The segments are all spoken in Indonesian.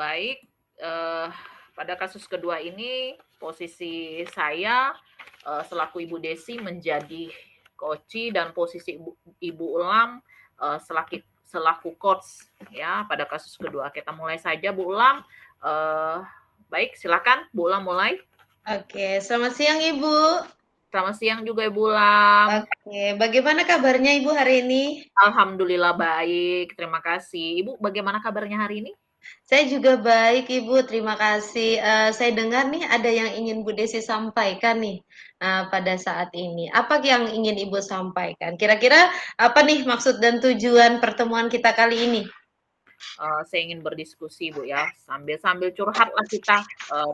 baik, pada kasus kedua ini posisi saya, selaku Ibu Desi menjadi koci dan posisi Ibu Ulam, selaku coach ya pada kasus kedua. Kita mulai saja Bu Ulam, baik silakan Bu Ulam mulai. Oke, selamat siang Ibu. Selamat siang juga Ibu Ulam. Oke, bagaimana kabarnya Ibu hari ini? Alhamdulillah baik, terima kasih. Ibu bagaimana kabarnya hari ini? Saya juga baik Ibu, terima kasih. Saya dengar nih ada yang ingin Bu Desi sampaikan nih pada saat ini. Apa yang ingin Ibu sampaikan? Kira-kira apa nih maksud dan tujuan pertemuan kita kali ini? Saya ingin berdiskusi Bu ya, sambil curhatlah kita,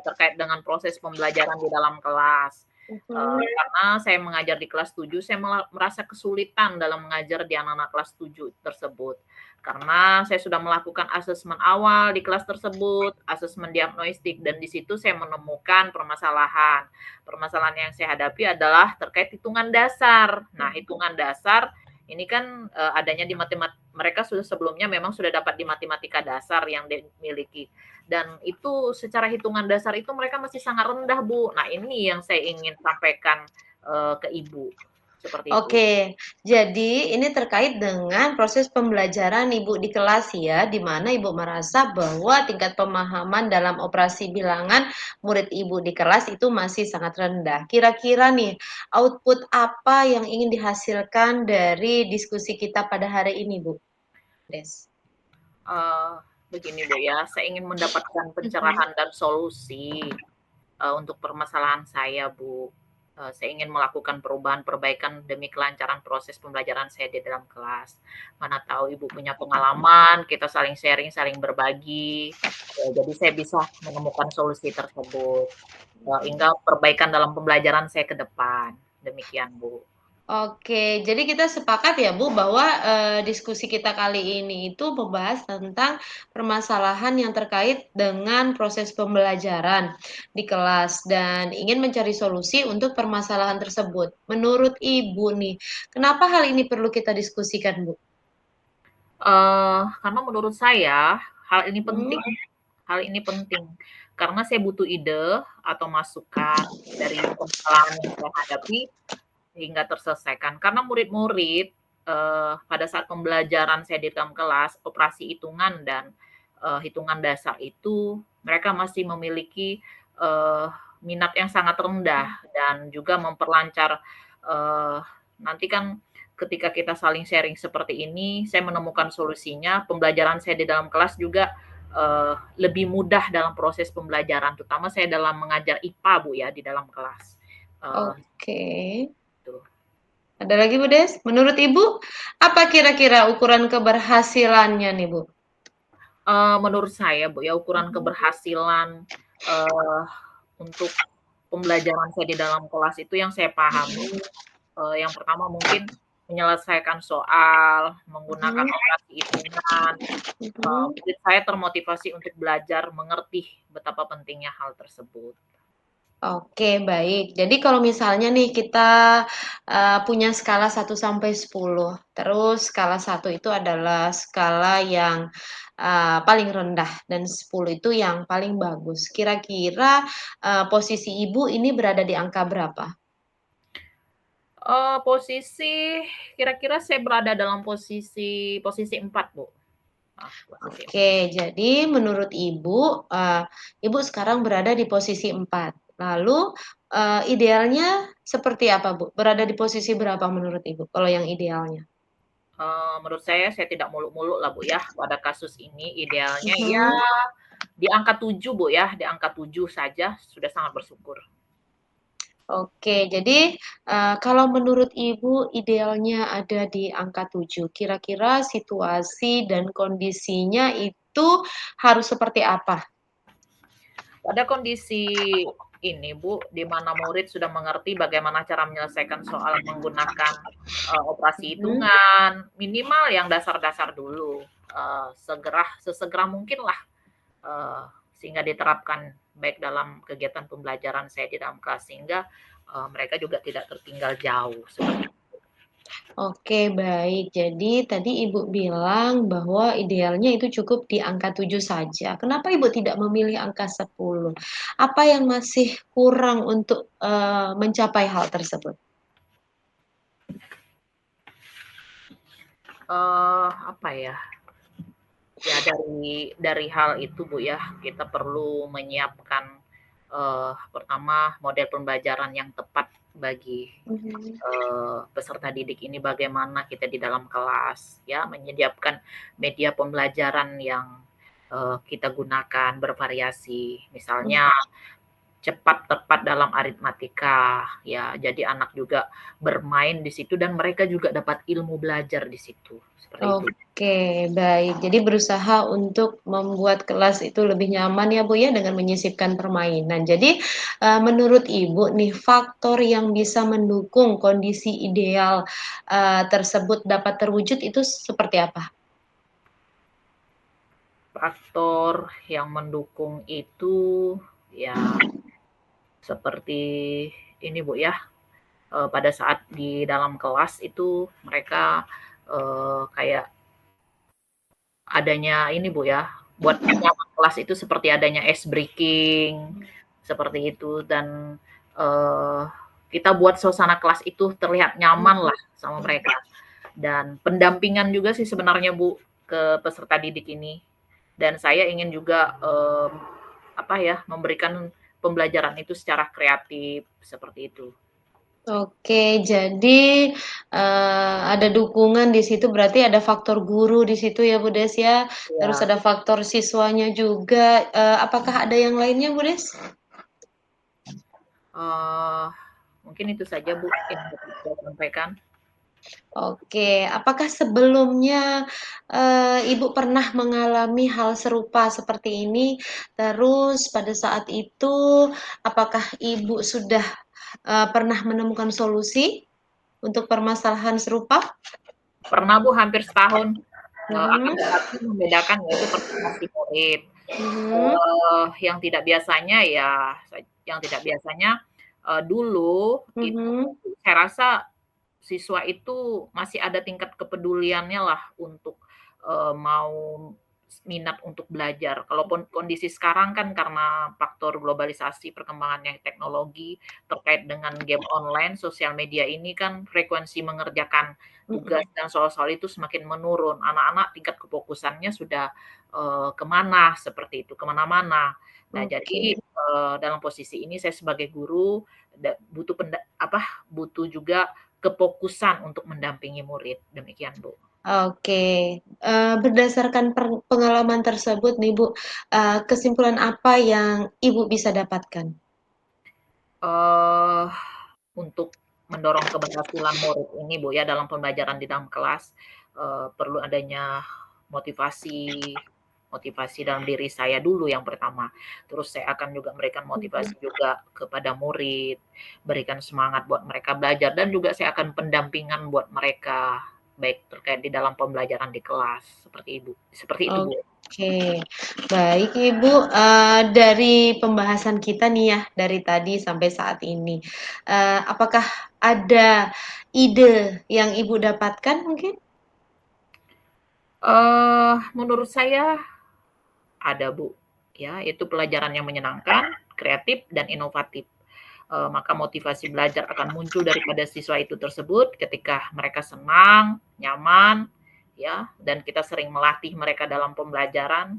terkait dengan proses pembelajaran di dalam kelas. Karena saya mengajar di kelas 7, saya merasa kesulitan dalam mengajar di anak-anak kelas 7 tersebut. Karena saya sudah melakukan asesmen awal di kelas tersebut, asesmen diagnostik, dan di situ saya menemukan permasalahan. Permasalahan yang saya hadapi adalah terkait hitungan dasar. Nah, hitungan dasar ini kan, adanya di mereka sudah sebelumnya memang sudah dapat di matematika dasar yang dimiliki, dan itu secara hitungan dasar itu mereka masih sangat rendah, Bu. Nah, ini yang saya ingin sampaikan, ke Ibu, seperti itu. Oke, jadi ini terkait dengan proses pembelajaran Ibu di kelas ya, di mana Ibu merasa bahwa tingkat pemahaman dalam operasi bilangan murid Ibu di kelas itu masih sangat rendah. Kira-kira nih, output apa yang ingin dihasilkan dari diskusi kita pada hari ini, Bu Des? Eee, Begini, Bu, ya, saya ingin mendapatkan Mhm. pencerahan dan solusi, untuk permasalahan saya, Bu. Saya ingin melakukan perubahan perbaikan demi kelancaran proses pembelajaran saya di dalam kelas. Mana tahu Ibu punya pengalaman, kita saling sharing, saling berbagi, jadi saya bisa menemukan solusi tersebut, hingga perbaikan dalam pembelajaran saya ke depan. Demikian, Bu. Oke, jadi kita sepakat ya Bu bahwa diskusi kita kali ini itu membahas tentang permasalahan yang terkait dengan proses pembelajaran di kelas dan ingin mencari solusi untuk permasalahan tersebut. Menurut Ibu nih, kenapa hal ini perlu kita diskusikan Bu? Karena menurut saya hal ini Hmm, penting. Hal ini penting, karena saya butuh ide atau masukan dari permasalahan yang saya hadapi hingga terselesaikan. Karena murid-murid, pada saat pembelajaran saya di dalam kelas, operasi hitungan dan, hitungan dasar itu, mereka masih memiliki, eee, minat yang sangat rendah dan juga memperlancar, eee, nanti kan ketika kita saling sharing seperti ini, saya menemukan solusinya, pembelajaran saya di dalam kelas juga lebih mudah dalam proses pembelajaran, terutama saya dalam mengajar IPA, Bu, ya, di dalam kelas. Eee, oke. gitu. Ada lagi Bu Des? Menurut Ibu, apa kira-kira ukuran keberhasilannya nih Bu? Menurut saya, Bu, ya, ukuran keberhasilan, eee, untuk pembelajaran saya di dalam kelas itu yang saya pahami, yang pertama mungkin menyelesaikan soal, menggunakan Mhm, operasi hitungan, mhm. murid saya termotivasi untuk belajar mengerti betapa pentingnya hal tersebut. Oke, baik. Jadi kalau misalnya nih kita, punya skala 1 sampai 10, terus skala 1 itu adalah skala yang, paling rendah dan 10 itu yang paling bagus. Kira-kira, posisi Ibu ini berada di angka berapa? Posisi kira-kira saya berada dalam posisi 4, Bu. Posisi 4. Oke, jadi menurut Ibu, Ibu sekarang berada di posisi 4. Lalu, idealnya seperti apa, Bu? Berada di posisi berapa menurut Ibu kalau yang idealnya? Menurut saya tidak muluk-muluk lah, Bu, ya, pada kasus ini idealnya ya Mhm. di angka 7, Bu, ya, di angka 7 saja sudah sangat bersyukur. Oke, jadi, kalau menurut Ibu idealnya ada di angka 7. Kira-kira situasi dan kondisinya itu harus seperti apa? Pada kondisi ini, Bu, di mana murid sudah mengerti bagaimana cara menyelesaikan soal menggunakan, operasi Mhm. hitungan, minimal yang dasar-dasar dulu, sesegera mungkinlah, eee, sehingga diterapkan baik dalam kegiatan pembelajaran saya di dalam kelas, sehingga, mereka juga tidak tertinggal jauh, seperti itu. Oke, baik. Jadi tadi Ibu bilang bahwa idealnya itu cukup di angka 7 saja. Kenapa Ibu tidak memilih angka 10? Apa yang masih kurang untuk, mencapai hal tersebut? Apa ya, ya dari hal itu Bu ya, kita perlu menyiapkan, pertama model pembelajaran yang tepat bagi, Mhm. peserta didik ini bagaimana kita di dalam kelas, ya, menyediakan media pembelajaran yang, kita gunakan bervariasi. Mmm. Misalnya cepat, tepat dalam aritmatika, ya, jadi anak juga bermain di situ dan mereka juga dapat ilmu belajar di situ, seperti itu. Oke, baik. Jadi berusaha untuk membuat kelas itu lebih nyaman ya, Bu, ya, dengan menyisipkan permainan. Jadi, menurut Ibu nih, faktor yang bisa mendukung kondisi ideal, tersebut dapat terwujud itu seperti apa? Faktor yang mendukung itu, ya seperti ini Bu ya, pada saat di dalam kelas itu mereka, kayak adanya ini Bu ya, buat nyaman kelas itu seperti adanya ice breaking, seperti itu dan, eee, kita buat suasana kelas itu terlihat nyaman lah sama mereka. Dan pendampingan juga sih sebenarnya Bu, ke peserta didik ini. Dan saya ingin juga, apa ya, memberikan pembelajaran itu secara kreatif, seperti itu. Oke, jadi, ada dukungan di situ berarti ada faktor guru di situ ya, Bu Des, ya, terus Iya, ada faktor siswanya juga, apakah ada yang lainnya, Bu Des? eee, mungkin itu saja Bu yang dapat saya sampaikan. Oke, apakah sebelumnya, Ibu pernah mengalami hal serupa seperti ini? Terus pada saat itu, apakah Ibu sudah, pernah menemukan solusi untuk permasalahan serupa? Pernah Bu hampir setahun, akan Mhm, tetapi membedakan yaitu prestasi murid. mhm, Yang tidak biasanya ya yang tidak biasanya, dulu itu mhm. saya rasa siswa itu masih ada tingkat kepeduliannya lah untuk, mau minat untuk belajar. Kalaupun kondisi sekarang kan karena faktor globalisasi, perkembangannya teknologi, terkait dengan game online, sosial media ini kan frekuensi mengerjakan tugas Mhm, dan soal-soal itu semakin menurun. Anak-anak tingkat kefokusannya sudah, ke mana seperti itu, ke mana-mana. Nah oke, jadi, dalam posisi ini saya sebagai guru butuh butuh juga kefokusan untuk mendampingi murid, demikian, Bu. oke, berdasarkan pengalaman tersebut nih, Bu, kesimpulan apa yang Ibu bisa dapatkan? Eee, untuk mendorong keberhasilan murid ini, Bu, ya, dalam pembelajaran di dalam kelas, perlu adanya motivasi motivasi dalam diri saya dulu yang pertama. Terus saya akan juga memberikan Mhm. motivasi juga kepada murid, berikan semangat buat mereka belajar dan juga saya akan pendampingan buat mereka, baik terkait di dalam pembelajaran di kelas, seperti itu, Bu. Oke, baik Ibu, dari pembahasan kita nih ya, dari tadi sampai saat ini, apakah ada ide yang Ibu dapatkan mungkin? Menurut saya ada, Bu, ya, itu pelajaran yang menyenangkan, kreatif, dan inovatif. Maka motivasi belajar akan muncul daripada siswa itu tersebut ketika mereka senang, nyaman, ya, dan kita sering melatih mereka dalam pembelajaran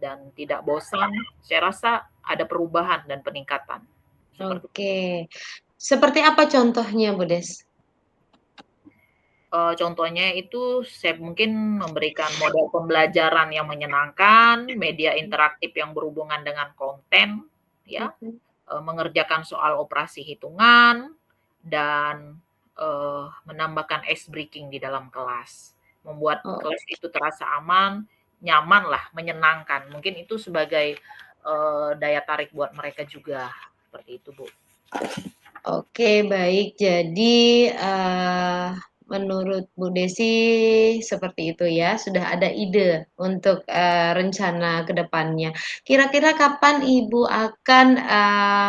dan tidak bosan, saya rasa ada perubahan dan peningkatan, seperti Oke, seperti apa contohnya Bu Des? Contohnya itu saya mungkin memberikan model pembelajaran yang menyenangkan, media interaktif yang berhubungan dengan konten, ya, Mhm. mengerjakan soal operasi hitungan, dan, menambahkan ice breaking di dalam kelas. Membuat Oh, kelas itu terasa aman, nyaman lah, menyenangkan. Mungkin itu sebagai, daya tarik buat mereka juga, seperti itu, Bu. oke baik. Jadi, menurut Bu Desi seperti itu ya, sudah ada ide untuk, rencana ke depannya. Kira-kira kapan Ibu akan,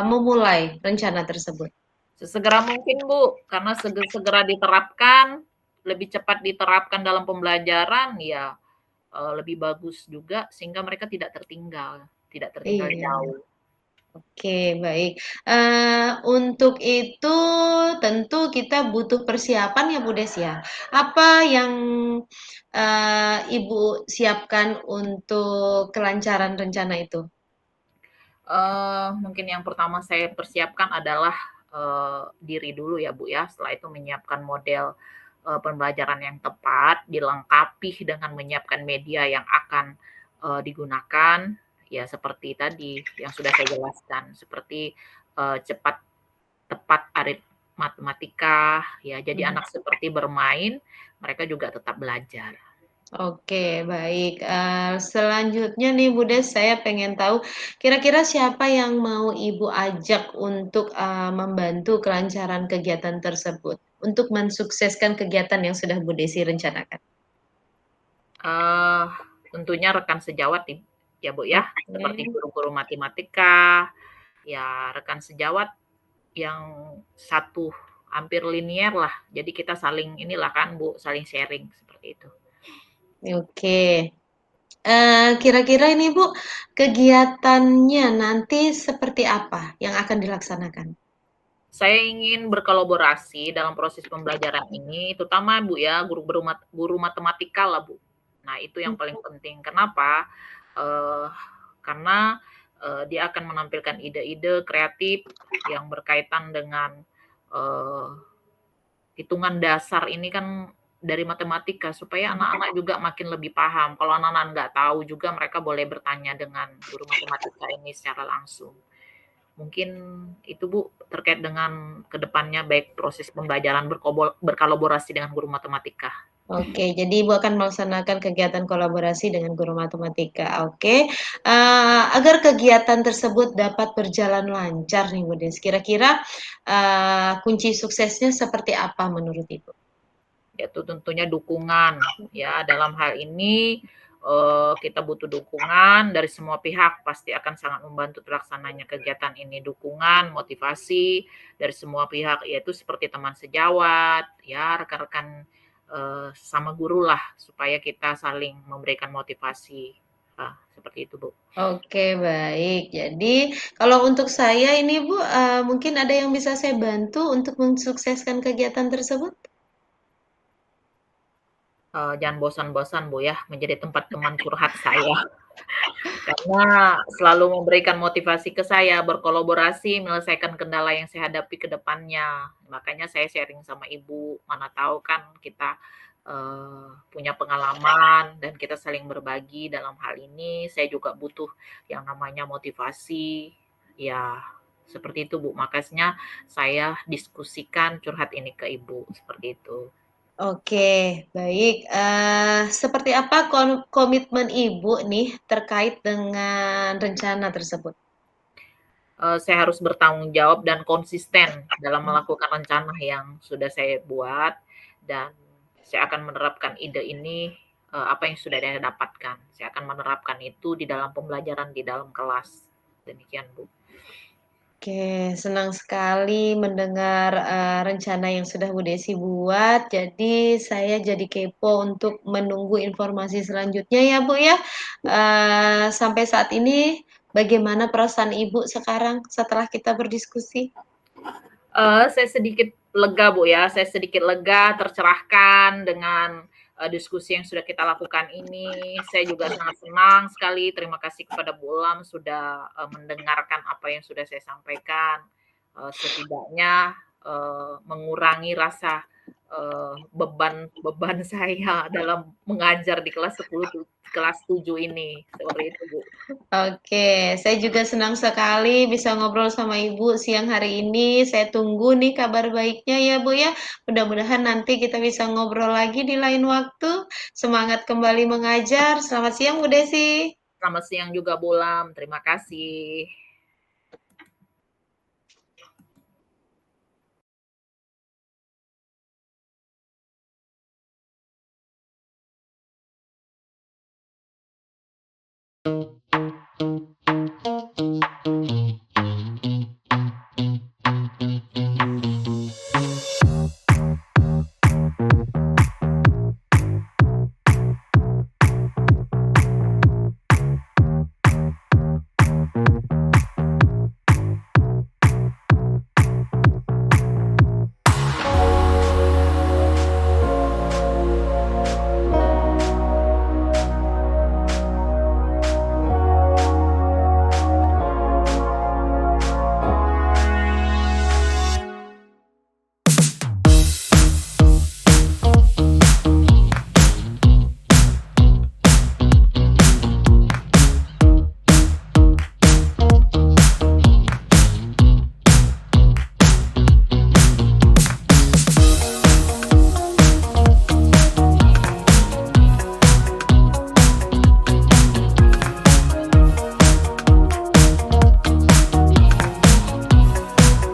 memulai rencana tersebut? Sesegera mungkin, Bu, karena segera diterapkan, lebih cepat diterapkan dalam pembelajaran, ya, lebih bagus juga sehingga mereka tidak tertinggal Iya. jauh. Oke, baik. Untuk itu tentu kita butuh persiapan ya, Bu Des, ya. Apa yang, Ibu siapkan untuk kelancaran rencana itu? Mungkin yang pertama saya persiapkan adalah, diri dulu ya, Bu, ya. Setelah itu menyiapkan model, pembelajaran yang tepat, dilengkapi dengan menyiapkan media yang akan, digunakan, ya seperti tadi yang sudah saya jelaskan, seperti, cepat, tepat, matematika, ya. Jadi Mhm. anak seperti bermain, mereka juga tetap belajar. Oke, baik. Selanjutnya nih, Bu Des, saya pengen tahu kira-kira siapa yang mau Ibu ajak untuk, membantu kelancaran kegiatan tersebut, untuk mensukseskan kegiatan yang sudah Bu Desi rencanakan? Eee, Tentunya rekan sejawat ya, Bu, ya, seperti Oke. guru-guru matematika, ya rekan sejawat yang satu hampir linier lah. Jadi kita saling inilah kan, Bu, saling sharing seperti itu. Oke. Kira-kira ini Bu, kegiatannya nanti seperti apa yang akan dilaksanakan? Saya ingin berkolaborasi dalam proses pembelajaran ini, terutama Bu ya, guru matematika lah Bu. Nah itu yang paling penting. Kenapa? Eee, karena, dia akan menampilkan ide-ide kreatif yang berkaitan dengan, eee, hitungan dasar ini kan dari matematika, supaya anak-anak juga makin lebih paham. Kalau anak-anak nggak tahu juga mereka boleh bertanya dengan guru matematika ini secara langsung. Mungkin itu Bu, terkait dengan kedepannya baik proses pembelajaran berkolaborasi dengan guru matematika. Oke, jadi Ibu akan melaksanakan kegiatan kolaborasi dengan guru matematika, oke. Agar kegiatan tersebut dapat berjalan lancar nih Bu Des, kira-kira, kunci suksesnya seperti apa menurut Ibu? Yaitu tentunya dukungan, ya dalam hal ini, kita butuh dukungan dari semua pihak, pasti akan sangat membantu terlaksananya kegiatan ini. Dukungan, motivasi dari semua pihak, yaitu seperti teman sejawat, ya rekan-rekan, sesama guru lah, supaya kita saling memberikan motivasi. Seperti itu, Bu. Oke, baik. Jadi, kalau untuk saya ini Bu, mungkin ada yang bisa saya bantu untuk mensukseskan kegiatan tersebut? Jangan bosan-bosan, Bu, ya, menjadi tempat teman curhat saya. Karena selalu memberikan motivasi ke saya, berkolaborasi, menyelesaikan kendala yang saya hadapi ke depannya. Makanya saya sharing sama Ibu, mana tahu kan kita, punya pengalaman dan kita saling berbagi dalam hal ini. Saya juga butuh yang namanya motivasi, ya seperti itu, Bu. Makanya saya diskusikan curhat ini ke Ibu, seperti itu. Oke, baik. Seperti apa komitmen Ibu nih terkait dengan rencana tersebut? Saya harus bertanggung jawab dan konsisten dalam melakukan rencana yang sudah saya buat dan saya akan menerapkan ide ini, apa yang sudah saya dapatkan. Saya akan menerapkan itu di dalam pembelajaran di dalam kelas. Demikian, Bu. Oke, senang sekali mendengar, rencana yang sudah Bu Desi buat. Jadi saya jadi kepo untuk menunggu informasi selanjutnya ya, Bu, ya. Sampai saat ini bagaimana perasaan Ibu sekarang setelah kita berdiskusi? Saya sedikit lega, Bu, ya. Saya sedikit lega, tercerahkan dengan, diskusi yang sudah kita lakukan ini. Saya juga sangat senang sekali, terima kasih kepada Bu Ulam sudah, mendengarkan apa yang sudah saya sampaikan. Setidaknya, mengurangi rasa, beban beban saya dalam mengajar di kelas 7 ini, seperti itu, Bu. Oke, saya juga senang sekali bisa ngobrol sama Ibu siang hari ini. Saya tunggu nih kabar baiknya ya, Bu, ya. Mudah-mudahan nanti kita bisa ngobrol lagi di lain waktu. Semangat kembali mengajar. Selamat siang, Bu Desi. Selamat siang juga, Bu Ulam, terima kasih.